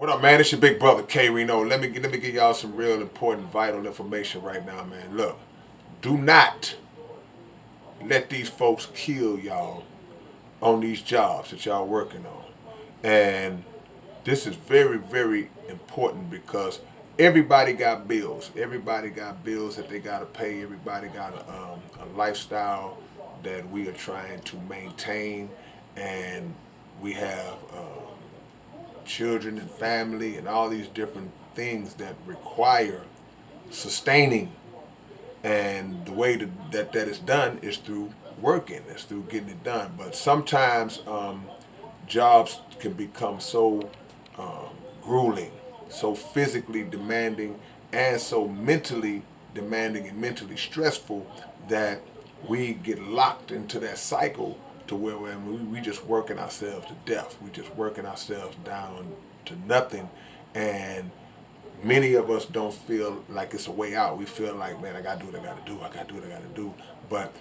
What up, man? It's your big brother K-Rino. Let me give y'all some real important, vital information right now, man. Look, do not let these folks kill y'all on these jobs that y'all working on. And this is very, very important because everybody got bills. Everybody got bills that they gotta pay. Everybody got a lifestyle that we are trying to maintain, and we have children and family and all these different things that require sustaining. And the way that is done is through working, it's through getting it done. But sometimes jobs can become so um, grueling, so physically demanding, and so mentally demanding and mentally stressful that we get locked into that cycle to where we just working ourselves to death. We just working ourselves down to nothing. And many of us don't feel like it's a way out. We feel like, man, I gotta do what I gotta do. I gotta do what I gotta do. But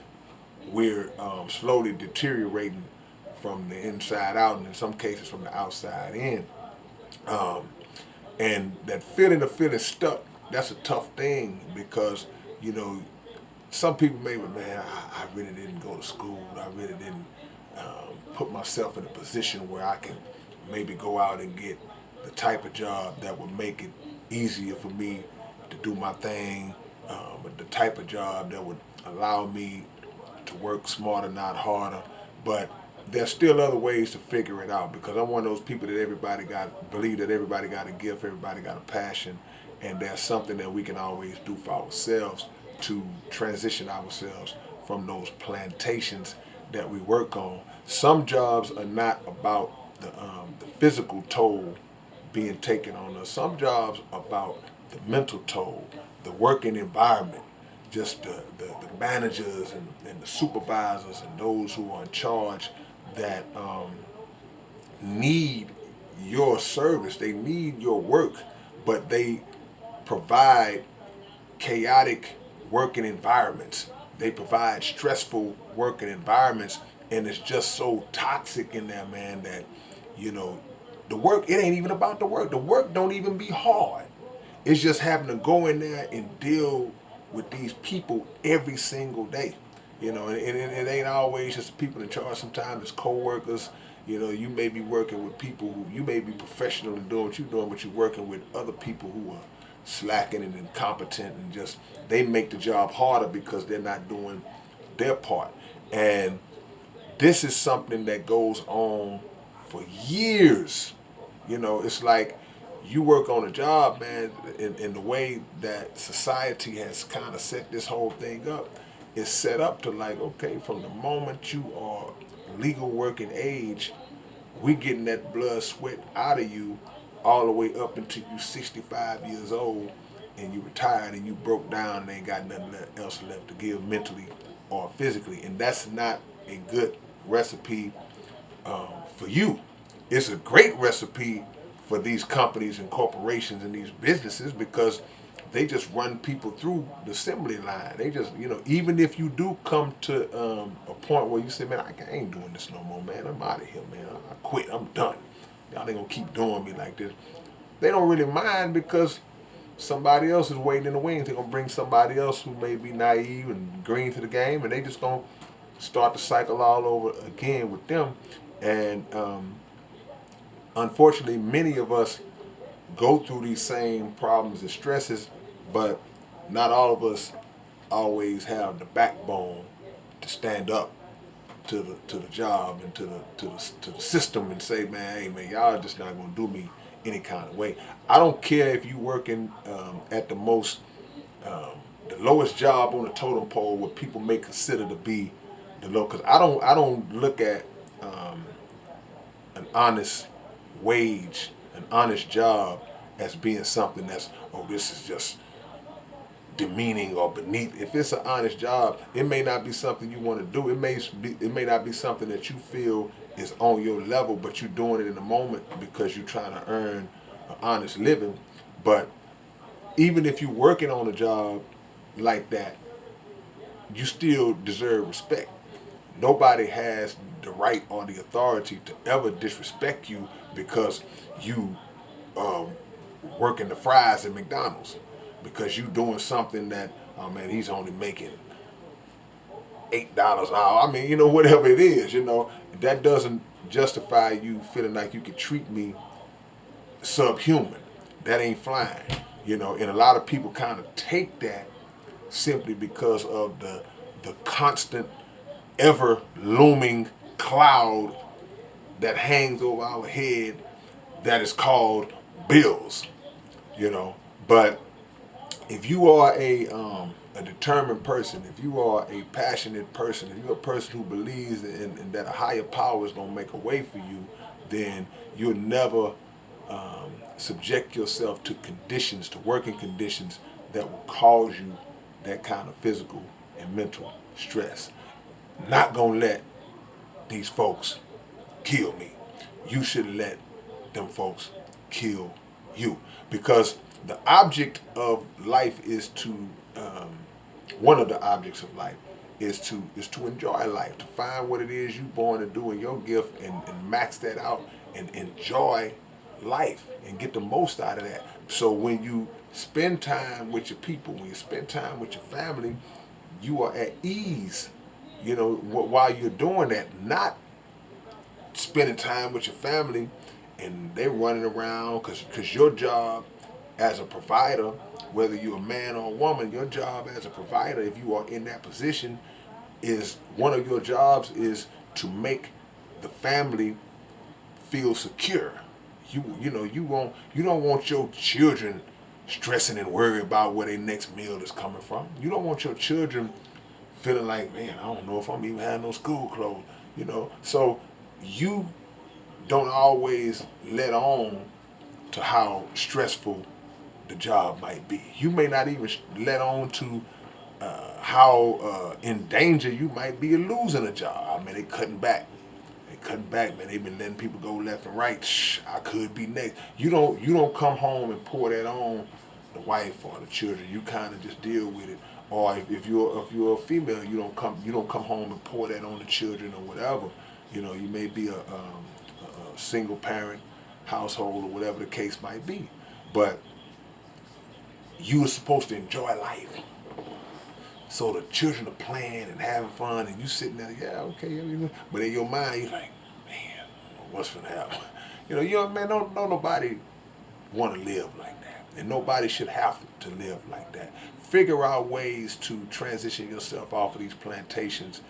we're slowly deteriorating from the inside out, and in some cases from the outside in. Um, and that feeling of feeling stuck, that's a tough thing because, you know, some people may be, man, I really didn't go to school. I really didn't put myself in a position where I can maybe go out and get the type of job that would make it easier for me to do my thing, but the type of job that would allow me to work smarter, not harder. But there's still other ways to figure it out because I'm one of those people that everybody got believe that everybody got a gift, everybody got a passion, and there's something that we can always do for ourselves to transition ourselves from those plantations that we work on. Some jobs are not about the physical toll being taken on us. Some jobs are about the mental toll, the working environment, just the managers and the supervisors and those who are in charge that need your service. They need your work, but they provide chaotic working environments. They provide stressful working environments, and it's just so toxic in there, man, that you know the work. It ain't even about the work. The work don't even be hard. It's just having to go in there and deal with these people every single day. And it ain't always just the people in charge. Sometimes it's co-workers. You may be working with people who you may be professional in doing what you're doing, but you're working with other people who are slacking and incompetent and just they make the job harder because they're not doing their part. And this is something that goes on for years. It's like you work on a job, man, in the way that society has kind of set this whole thing up. It's set up to like, okay, from the moment you are legal working age, we getting that blood sweat out of you all the way up until you 65 years old and you retired and you broke down and ain't got nothing else left to give mentally or physically. And that's not a good recipe for you. It's a great recipe for these companies and corporations and these businesses because they just run people through the assembly line. They just, even if you do come to a point where you say, man, I ain't doing this no more, man. I'm out of here, man. I quit. I'm done. Y'all ain't gonna keep doing me like this. They don't really mind because somebody else is waiting in the wings. They're gonna bring somebody else who may be naive and green to the game, and they just gonna start the cycle all over again with them. And unfortunately, many of us go through these same problems and stresses, but not all of us always have the backbone to stand up to the job and to the system and say, man, hey man, y'all just not gonna do me any kind of way. I don't care if you working at the most um, the lowest job on the totem pole, what people may consider to be the low. Because I don't look at um, an honest wage, an honest job as being something that's, oh, this is just demeaning or beneath. If it's an honest job, it may not be something you want to do. It may not be something that you feel is on your level, but you're doing it in the moment because you're trying to earn an honest living. But even if you're working on a job like that, you still deserve respect. Nobody has the right or the authority to ever disrespect you because you um, working the fries at McDonald's because you doing something that, oh man, he's only making $8 an hour. I mean, whatever it is, that doesn't justify you feeling like you could treat me subhuman. That ain't flying. And a lot of people kind of take that simply because of the constant, ever looming cloud that hangs over our head that is called bills. You know, but if you are a determined person, if you are a passionate person, if you're a person who believes in that a higher power is going to make a way for you, then you'll never subject yourself to conditions, to working conditions that will cause you that kind of physical and mental stress. Not going to let these folks kill me. You should let them folks kill you, because the object of life is to um, one of the objects of life is to enjoy life, to find what it is you're born to do in your gift, and max that out and enjoy life and get the most out of that. So when you spend time with your people, when you spend time with your family, you are at ease, while you're doing that. Not spending time with your family and they running around, because your job as a provider, whether you're a man or a woman, your job as a provider, if you are in that position, is one of your jobs is to make the family feel secure. You don't want your children stressing and worried about where their next meal is coming from. You don't want your children feeling like, man, I don't know if I'm even having no school clothes. So you don't always let on to how stressful the job might be. You may not even let on to how in danger you might be of losing a job. I mean, they cutting back. They cutting back, man. They've been letting people go left and right. Shh, I could be next. You don't come home and pour that on the wife or the children. You kind of just deal with it. Or if you're a female, you don't come home and pour that on the children or whatever. You may be a single parent household or whatever the case might be, but you are supposed to enjoy life. So the children are playing and having fun, and you sitting there, yeah, okay, yeah. But in your mind, you're like, man, what's gonna happen? Man, don't nobody want to live like that, and nobody should have to live like that. Figure out ways to transition yourself off of these plantations,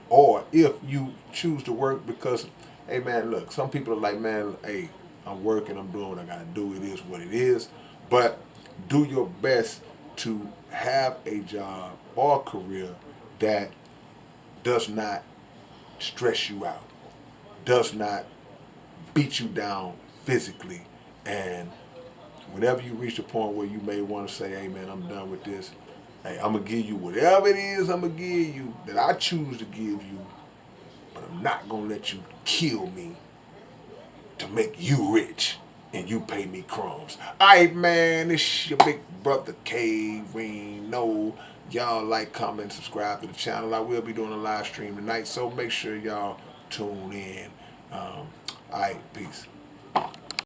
or if you choose to work, because, hey man, look, some people are like, man, hey, I'm working, I'm doing what I gotta do. It is what it is, but do your best to have a job or a career that does not stress you out, does not beat you down physically, and whenever you reach the point where you may want to say, hey man, I'm done with this, hey, I'm going to give you whatever it is I'm going to give you that I choose to give you, but I'm not going to let you kill me to make you rich and you pay me crumbs. Alright, man, it's your big brother K-Rino. Y'all like, comment, subscribe to the channel. I will be doing a live stream tonight, so make sure y'all tune in. Alright, peace.